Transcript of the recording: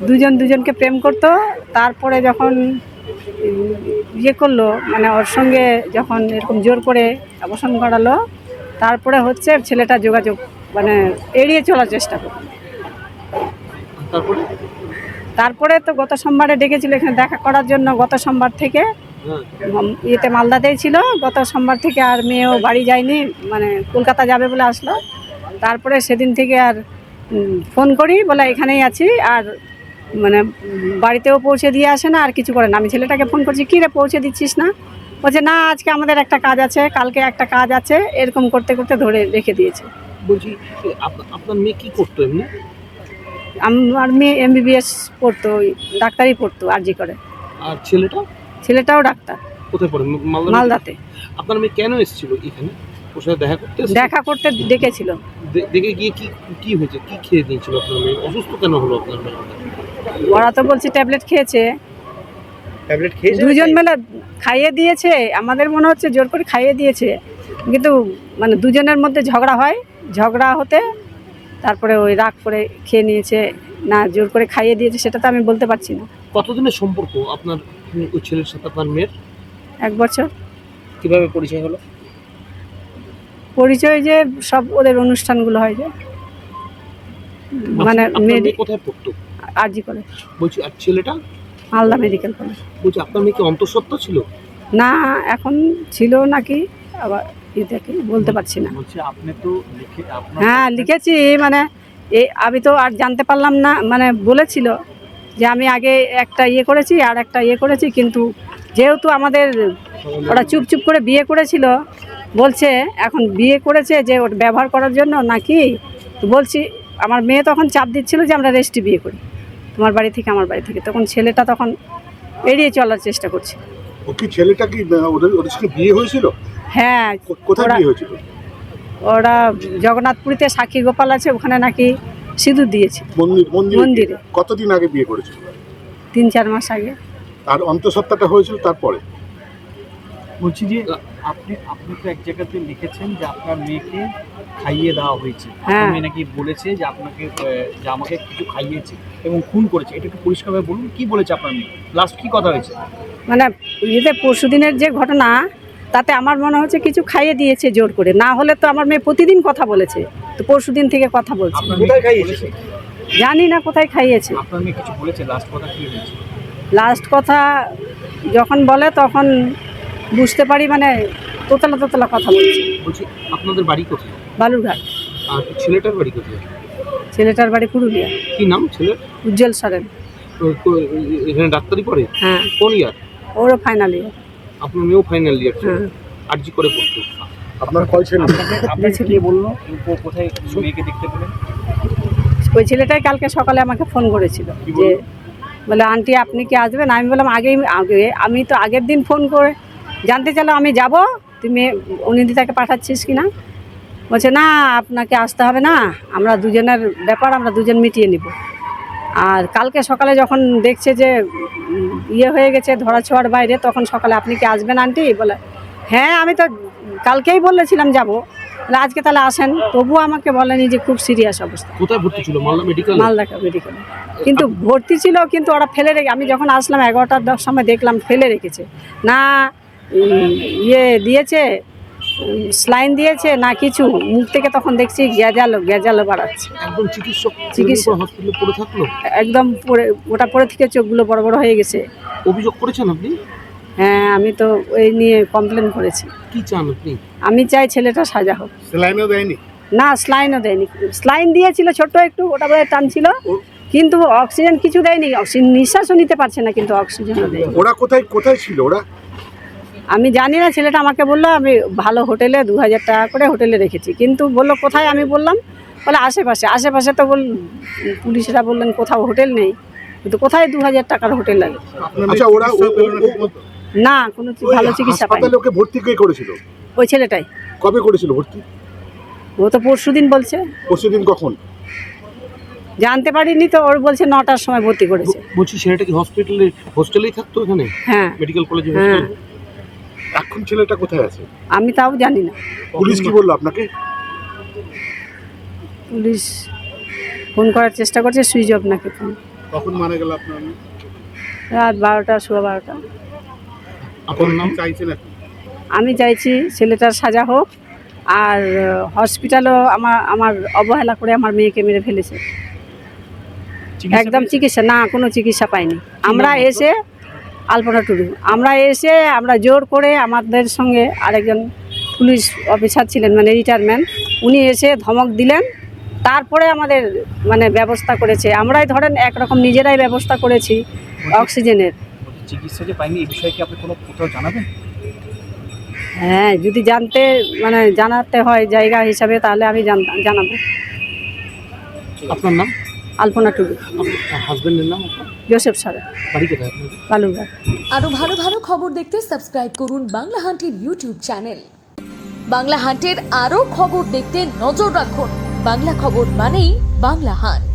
দুজন দুজনকে প্রেম করতো। তারপরে যখন ইয়ে করলো, মানে ওর সঙ্গে যখন এরকম জোর করে অবসান করালো, তারপরে হচ্ছে ছেলেটা যোগাযোগ মানে এড়িয়ে চলার চেষ্টা করলো। তারপরে তো গত সোমবারে ডেকেছিল এখানে দেখা করার জন্য। গত সোমবার থেকে ইয়েতে মালদাতেই ছিল। গত সোমবার থেকে আর মেয়েও বাড়ি যায়নি, মানে কলকাতা যাবে বলে আসলো। তারপরে সেদিন থেকে আর ফোন করি, বলে এখানেই আছি, আর মানে বাড়িতেও পৌঁছে দিয়ে আসে না, আর কিছু করে না। আমি ছেলেটাকে ফোন করছি, কী রে পৌঁছে দিচ্ছিস না? বলছে না, আজকে আমাদের একটা কাজ আছে, কালকে একটা কাজ আছে, এরকম করতে করতে ধরে রেখে দিয়েছে। বলছি আপনার মেয়ে কি করতো এমনি? আমার মেয়ে MBBS পড়তো, ডাক্তারি পড়তো আরজি করে। আর ছেলেটাও ডাক্তার। কোথায় পড়ে? মালদাতে। আপনার মেয়ে কেন এসেছিল এখানে? ওর সাথে দেখা করতে ডেকেছিল। দেখে গিয়ে কি হয়েছে? কি খেয়ে দিয়েছিল আপনার মেয়ে? অসুস্থ কেন হলো আপনার মেয়ে? ওরা তো বলছে ট্যাবলেট খেয়েছে। দুজন মিলে খাইয়ে দিয়েছে। আমাদের মনে হচ্ছে জোর করে খাইয়ে দিয়েছে, কিন্তু মানে দুজনের মধ্যে ঝগড়া হয়। ঝগড়া হতে তারপরে ওই রাগ করে খেয়ে নিয়েছে, না জোর করে খাইয়ে দিয়েছে সেটা তো আমি বলতে পারছি না। কতদিনের সম্পর্ক আপনার ওই ছেলের সাথে আপনার মেয়ের? 1 বছর। কিভাবে পরিচয় হলো? পরিচয় যে সব ওদের অনুষ্ঠানগুলো হয়, যে মানে মেয়ে কোথায় পড়তো? আরজি করে। বলছি আর ছেলেটা? Malda medical college. বলছি আপনার মেয়ে কি অন্তঃসত্ত্বা ছিল? না, এখন ছিল নাকি, আবার দেখি বলতে পারছি না। আপনি তো হ্যাঁ লিখেছি, মানে আমি তো আর জানতে পারলাম না। মানে বলেছিল যে আমি আগে একটা ইয়ে করেছি আর একটা ইয়ে করেছি, কিন্তু যেহেতু আমাদের ওরা চুপ করে বিয়ে করেছিল, বলছে এখন বিয়ে করেছে যে ওটা ব্যবহার করার জন্য নাকি। তো বলছি, আমার মেয়ে তখন চাপ দিচ্ছিল যে আমরা রেস্টে বিয়ে করি, তোমার বাড়ি থেকে আমার বাড়ি থেকে। তখন ছেলেটা তখন এড়িয়ে চলার চেষ্টা করছে। ও কি ছেলেটা কি ওদের সঙ্গে বিয়ে হয়েছিল? হ্যাঁ। কোথায় বিয়ে হয়েছিল? ওরা জগন্নাথপুরীতে সাক্ষী গোপাল আছে, ওখানে নাকি সিঁদুর দিয়েছে মন্দিরে। কতদিন আগে বিয়ে করেছিল? 3-4 মাস আগে। আর অন্তঃসত্ত্বাটা হয়েছিল তারপরে? বলছি যে আপনি তো এক জায়গাতে লিখেছেন যে আপনার মেয়েকে খাইয়ে দেওয়া হয়েছে। আপনি নাকি বলেছে যে আপনাকে যে আমাকে কিছু খাইয়েছে এবং খুন করেছে। এটা একটু পরিষ্কারভাবে বলুন, কি বলেছে আপনার মেয়ে? লাস্ট কি কথা হয়েছে? মানে ইয়েতে পরশুদিনের যে ঘটনা, তাতে আমার মনে হচ্ছে কিছু খাইয়ে দিয়েছে জোর করে। না হলে তো আমার মেয়ে প্রতিদিন কথা বলেছে, তো পরশুদিন থেকে কথা বলছে। কোথায় খাইয়েছে? জানি না কোথায় খাইয়েছে। আপনার মেয়ে কিছু বলেছে? লাস্ট কথা কি হয়েছে? লাস্ট কথা যখন বলে তখন বুঝতে পারি, মানে তোতলা কথা বলছে। বলছি আপনাদের বাড়ি কোথায়? বালুরঘাট। আর ছেলেটার বাড়ি কোথায়? ছেলেটার বাড়ি পুরুলিয়া। কি নাম ছেলের? উজ্জ্বল সরেন। এখানে ডাক্তারি পড়ে? হ্যাঁ। কোন ইয়ার? ওরও ফাইনাল ইয়ার। আপনার মেয়েও ফাইনাল ইয়ার? হ্যাঁ। আরজি করে পড়তো। আপনার কয় ছেলে? আপনাকে কে বললো কোথায় মেয়েকে দেখতে পেলেন? ওই ছেলেটাই কালকে সকালে আমাকে ফোন করেছিল, যে বলে আন্টি আপনি কি আসবেন? আমি বললাম আমি তো আগের দিন ফোন করে জানতে চাইলাম আমি যাব, তুমি অনিন্দিতাকে পাঠাচ্ছিস কি না। বলছে না, আপনাকে আসতে হবে না, আমরা দুজনের ব্যাপার, আমরা দুজন মিটিয়ে নিব। আর কালকে সকালে যখন দেখছে যে ইয়ে হয়ে গেছে ধরাছোঁয়ার বাইরে, তখন সকালে আপনি কি আসবেন আন্টি? বলে হ্যাঁ, আমি তো কালকেই বলেছিলাম যাবো, আজকে তাহলে আসেন। তবুও আমাকে বলেনি যে খুব সিরিয়াস অবস্থা। কোথায় ভর্তি ছিল? মালদা মেডিকেলে। কিন্তু ভর্তি ছিল, কিন্তু ওরা ফেলে রেখে, আমি যখন আসলাম 11টার সময় দেখলাম ফেলে রেখেছে। না ইয়ে দিয়েছে, স্লাইন দিয়েছে না কিছু, মুখ থেকে তখন দেখছি গ্যাজালো বাড়াচ্ছে। একদম চিকিৎসক হসপিটালে পড়ে থাকলো? একদম ওটা পরে থেকে চোখগুলো বড় বড় হয়ে গেছে। অভিযোগ করেছেন আপনি? হ্যাঁ, আমি তো ওই নিয়ে কমপ্লেন করেছি। কি চান আপনি? আমি চাই ছেলেটা সাজা হোক। স্যালাইনও দেয়নি? না, স্লাইনও দেয়নি। স্লাইন দিয়েছিল ছোট একটু, ওটা বোধহয় টানছিল, কিন্তু অক্সিজেন কিছু দেয়নি। নিঃশ্বাসও নিতে পারছে না, কিন্তু অক্সিজেনও দেয়নি। ওরা কোথায় ছিল ওরা? আমি জানি না, ছেলেটা আমাকে বললো আমি ভালো হোটেলে 2000 টাকা করে হোটেলে রেখেছি, কিন্তু বললো কোথায়? আমি বললাম, বলে আশেপাশে তো পুলিশরা বললেন কোথাও হোটেল নেই, কিন্তু কোথায় 2000 টাকার হোটেল লাগে? আচ্ছা, ওরা না কোনো ভালো চিকিৎসা পায়নি। হাসপাতালে ওকে ভর্তি কে করেছিল? ওই ছেলেটাই। কবে করেছিল ভর্তি? ও তো পরশুদিন বলছে। পরশুদিন কখন? জানতে পারিনি তো, ওর বলছে 9টার সময় ভর্তি করেছে। বলছি ছেলেটা কি হোস্টেলেই থাকতো এখানে? হ্যাঁ, মেডিকেল কলেজে। হ্যাঁ। এখন ছেলেটা কোথায় আছে? আমি তাও জানি না। পুলিশ কি বললো আপনাকে? পুলিশ ফোন করার চেষ্টা করছে, সুইচ অফ নাকি ফোন। কখন মারা গেল আপনার মেয়ে? রাত 12টা, সোয়া 12টা। আপনার নাম? চাইছেন এখন? আমি চাইছি ছেলেটার সাজা হোক, আর হসপিটালও আমার অবহেলা করে আমার মেয়েকে মেরে ফেলেছে। একদম চিকিৎসা না, কোনো চিকিৎসা পাইনি। আমরা নাম আপনার? এসে আলপনা টুডু, আমরা জোর করে, আমাদের সঙ্গে আরেকজন পুলিশ অফিসার ছিলেন, মানে রিটায়ারমেন্ট, উনি এসে ধমক দিলেন, তারপরে আমাদের মানে ব্যবস্থা করেছে। আমরাই ধরেন একরকম নিজেরাই ব্যবস্থা করেছি অক্সিজেনের। চিকিৎসা যে পাইনি এই বিষয়ে কি আপনি কোনো কোথাও জানাবেন? হ্যাঁ, যদি জানাতে হয় জায়গা হিসাবে, তাহলে আমি জানাবো। আপনার নাম? আলপনা টুডু, আপনার হাজবেন্ডের নাম? আপনার জোসেফ সারা, বাড়ি কোথায় আপনাদের? বালুরঘাট। আরো ভালো ভালো খবর দেখতে সাবস্ক্রাইব করুন বাংলা হান্টের ইউটিউব চ্যানেল। বাংলা হান্টের আরো খবর দেখতে নজর রাখুন। বাংলা খবর মানেই বাংলা হান্ট।